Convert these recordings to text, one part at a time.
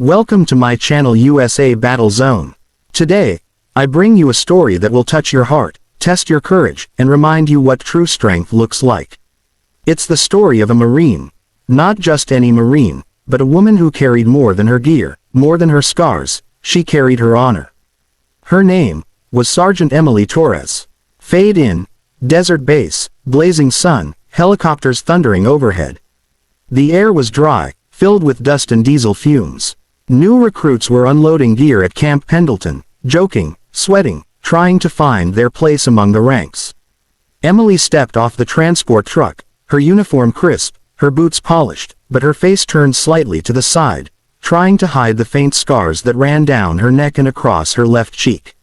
Welcome to my channel USA Battle Zone. Today, I bring you a story that will touch your heart, test your courage, and remind you what true strength looks like. It's the story of a Marine. Not just any Marine, but a woman who carried more than her gear, more than her scars. She carried her honor. Her name was Sergeant Emily Torres. Fade in, desert base, blazing sun, helicopters thundering overhead. The air was dry, filled with dust and diesel fumes. New recruits were unloading gear at Camp Pendleton, joking, sweating, trying to find their place among the ranks. Emily stepped off the transport truck, her uniform crisp, her boots polished, but her face turned slightly to the side, trying to hide the faint scars that ran down her neck and across her left cheek.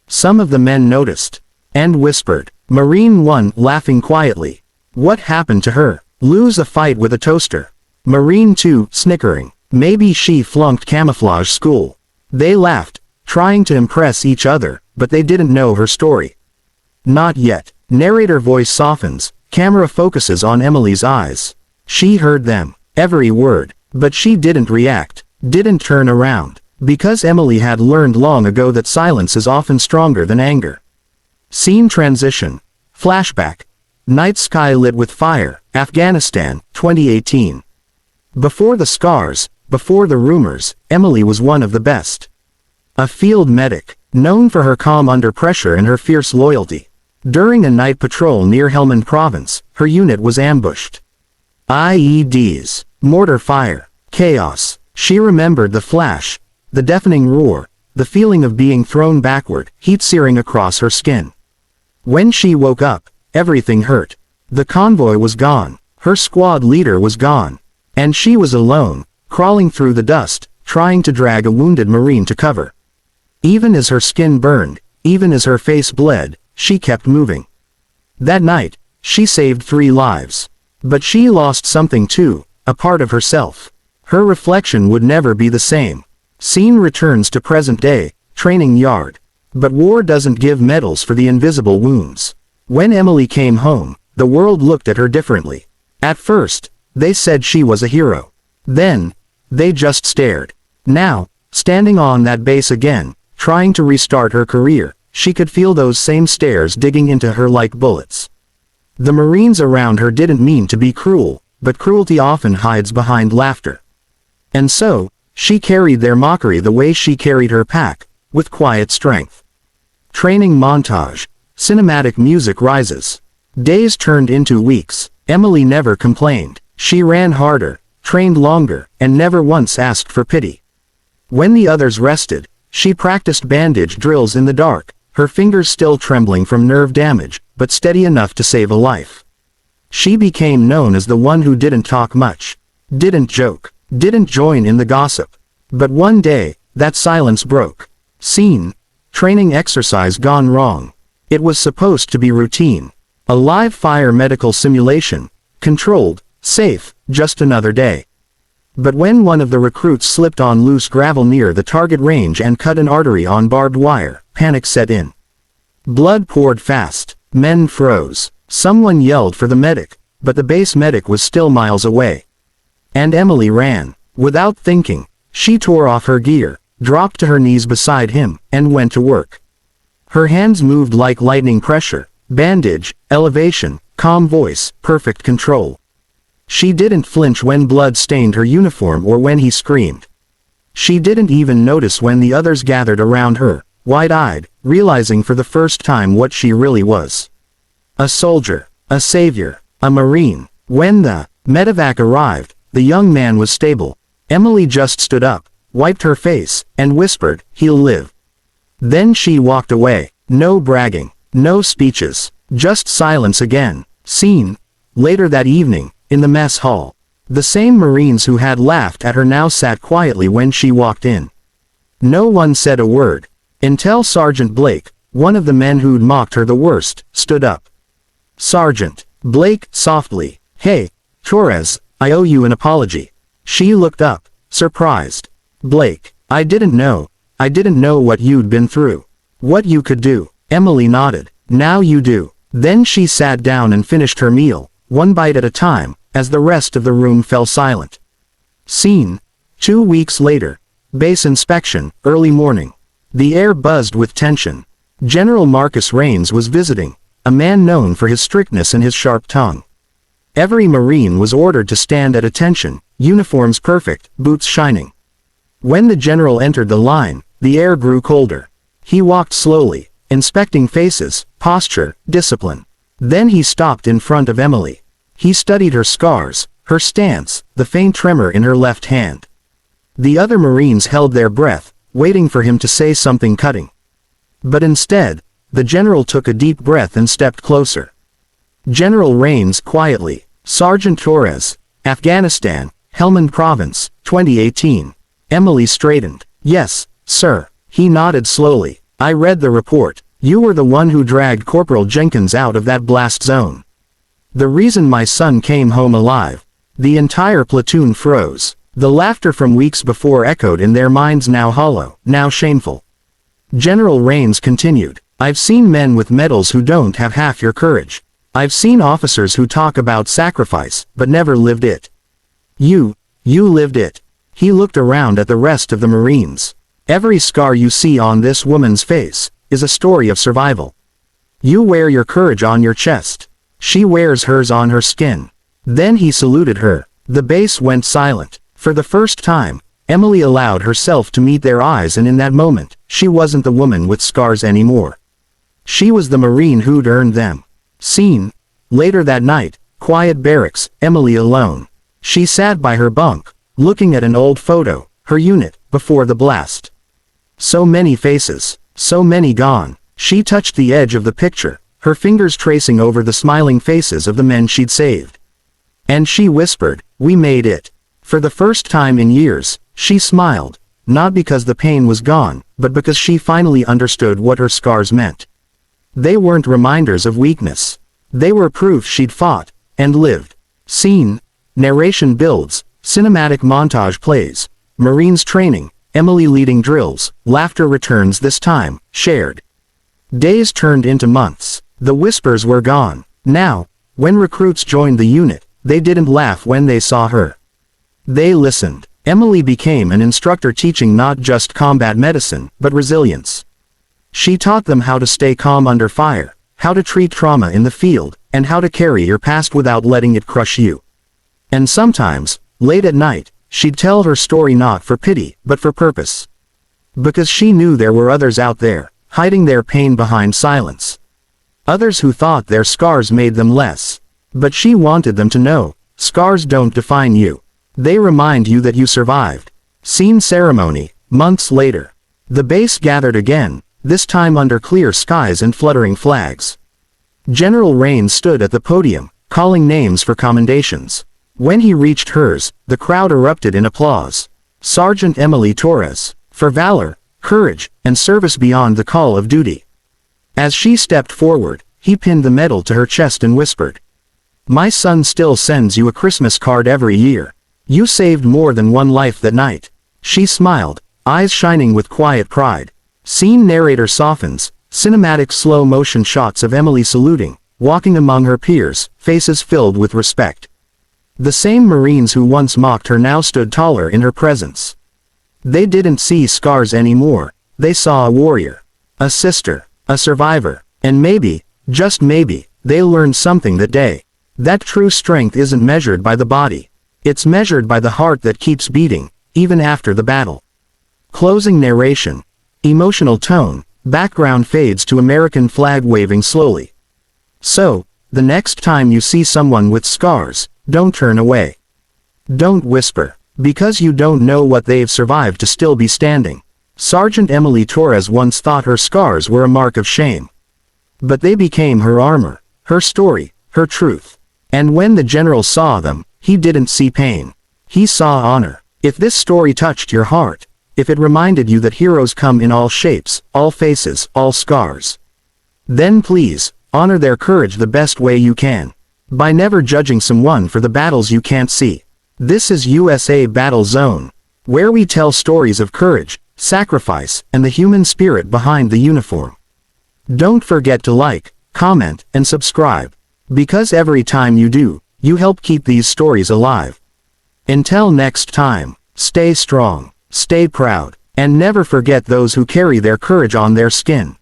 Some of the men noticed, and whispered. Marine 1, laughing quietly. What happened to her? Lose a fight with a toaster. Marine 2, snickering. Maybe she flunked camouflage school. They laughed, trying to impress each other, but they didn't know her story. Not yet. Narrator voice softens, camera focuses on Emily's eyes. She heard them, every word, but she didn't react, didn't turn around, because Emily had learned long ago that silence is often stronger than anger. Scene transition. Flashback. Night sky lit with fire, Afghanistan, 2018. Before the scars, before the rumors, Emily was one of the best. A field medic, known for her calm under pressure and her fierce loyalty. During a night patrol near Helmand Province, her unit was ambushed. IEDs, mortar fire, chaos. She remembered the flash, the deafening roar, the feeling of being thrown backward, heat searing across her skin. When she woke up, everything hurt. The convoy was gone, her squad leader was gone, and she was alone, crawling through the dust, trying to drag a wounded Marine to cover. Even as her skin burned, even as her face bled, she kept moving. That night, she saved 3 lives. But she lost something too, a part of herself. Her reflection would never be the same. Scene returns to present day, training yard. But war doesn't give medals for the invisible wounds. When Emily came home, the world looked at her differently. At first, they said she was a hero. Then, they just stared. Now, standing on that base again, trying to restart her career, she could feel those same stares digging into her like bullets. The Marines around her didn't mean to be cruel, but cruelty often hides behind laughter. And so, she carried their mockery the way she carried her pack, with quiet strength. Training montage. Cinematic music rises. Days turned into weeks. Emily never complained. She ran harder, trained longer, and never once asked for pity. When the others rested, she practiced bandage drills in the dark, her fingers still trembling from nerve damage, but steady enough to save a life. She became known as the one who didn't talk much, didn't joke, didn't join in the gossip. But one day, that silence broke. Scene. Training exercise gone wrong. It was supposed to be routine. A live fire medical simulation. Controlled, safe, just another day. But when one of the recruits slipped on loose gravel near the target range and cut an artery on barbed wire, panic set in. Blood poured fast. Men froze. Someone yelled for the medic, but the base medic was still miles away. And Emily ran. Without thinking, she tore off her gear, dropped to her knees beside him, and went to work. Her hands moved like lightning pressure, bandage, elevation, calm voice, perfect control. She didn't flinch when blood stained her uniform or when he screamed. She didn't even notice when the others gathered around her, wide-eyed, realizing for the first time what she really was. A soldier, a savior, a Marine. When the medevac arrived, the young man was stable. Emily just stood up, wiped her face, and whispered, "He'll live." Then she walked away. No bragging, no speeches, just silence again. Scene. Later that evening, in the mess hall. The same Marines who had laughed at her now sat quietly when she walked in. No one said a word, until Sergeant Blake, one of the men who'd mocked her the worst, stood up. "Sergeant." Blake, softly. "Hey, Torres, I owe you an apology." She looked up, surprised. "Blake, I didn't know what you'd been through. What you could do." Emily nodded. "Now you do." Then she sat down and finished her meal, one bite at a time, as the rest of the room fell silent. Scene. 2 weeks later, Base inspection, early morning. The air buzzed with tension. General Marcus Raines was visiting, a man known for his strictness and his sharp tongue. Every Marine was ordered to stand at attention, uniforms perfect, boots shining. When the general entered the line, the air grew colder. He walked slowly, inspecting faces, posture, discipline. Then he stopped in front of Emily. He studied her scars, her stance, the faint tremor in her left hand. The other Marines held their breath, waiting for him to say something cutting. But instead, the general took a deep breath and stepped closer. General Raines quietly, Sergeant Torres, Afghanistan, Helmand Province, 2018. Emily straightened. Yes, sir. He nodded slowly. I read the report. You were the one who dragged Corporal Jenkins out of that blast zone. The reason my son came home alive. The entire platoon froze. The laughter from weeks before echoed in their minds, now hollow, now shameful. General Raines continued. I've seen men with medals who don't have half your courage. I've seen officers who talk about sacrifice, but never lived it. You lived it. He looked around at the rest of the Marines. Every scar you see on this woman's face is a story of survival. You wear your courage on your chest. She wears hers on her skin. Then he saluted her. The base went silent. For the first time, Emily allowed herself to meet their eyes, and in that moment, she wasn't the woman with scars anymore. She was the Marine who'd earned them. Scene. Later that night, quiet barracks, Emily alone. She sat by her bunk, looking at an old photo, her unit, before the blast. So many faces, so many gone. She touched the edge of the picture, her fingers tracing over the smiling faces of the men she'd saved. And she whispered, "We made it." For the first time in years, she smiled, not because the pain was gone, but because she finally understood what her scars meant. They weren't reminders of weakness. They were proof she'd fought, and lived. Scene. Narration builds, cinematic montage plays. Marines training, Emily leading drills, laughter returns, this time, shared. Days turned into months. The whispers were gone. Now, when recruits joined the unit, they didn't laugh when they saw her. They listened. Emily became an instructor, teaching not just combat medicine, but resilience. She taught them how to stay calm under fire, how to treat trauma in the field, and how to carry your past without letting it crush you. And sometimes, late at night, she'd tell her story not for pity, but for purpose. Because she knew there were others out there, hiding their pain behind silence. Others who thought their scars made them less. But she wanted them to know, scars don't define you. They remind you that you survived. Scene. Ceremony. Months later. The base gathered again, this time under clear skies and fluttering flags. General Raines stood at the podium, calling names for commendations. When he reached hers, the crowd erupted in applause. Sergeant Emily Torres, for valor, courage, and service beyond the call of duty. As she stepped forward, he pinned the medal to her chest and whispered, "My son still sends you a Christmas card every year. You saved more than one life that night." She smiled, eyes shining with quiet pride. Scene. Narrator softens, cinematic slow-motion shots of Emily saluting, walking among her peers, faces filled with respect. The same Marines who once mocked her now stood taller in her presence. They didn't see scars anymore. They saw a warrior, a sister, a survivor, and maybe, just maybe, they learned something that day. That true strength isn't measured by the body. It's measured by the heart that keeps beating, even after the battle. Closing narration. Emotional tone, background fades to American flag waving slowly. So, the next time you see someone with scars, don't turn away. Don't whisper, because you don't know what they've survived to still be standing. Sergeant Emily Torres once thought her scars were a mark of shame. But they became her armor, her story, her truth. And when the general saw them, he didn't see pain. He saw honor. If this story touched your heart, if it reminded you that heroes come in all shapes, all faces, all scars, then please, honor their courage the best way you can. By never judging someone for the battles you can't see. This is USABattleZone, where we tell stories of courage, sacrifice, and the human spirit behind the uniform. Don't forget to like, comment, and subscribe. Because every time you do, you help keep these stories alive. Until next time, stay strong. Stay proud, and never forget those who carry their courage on their skin.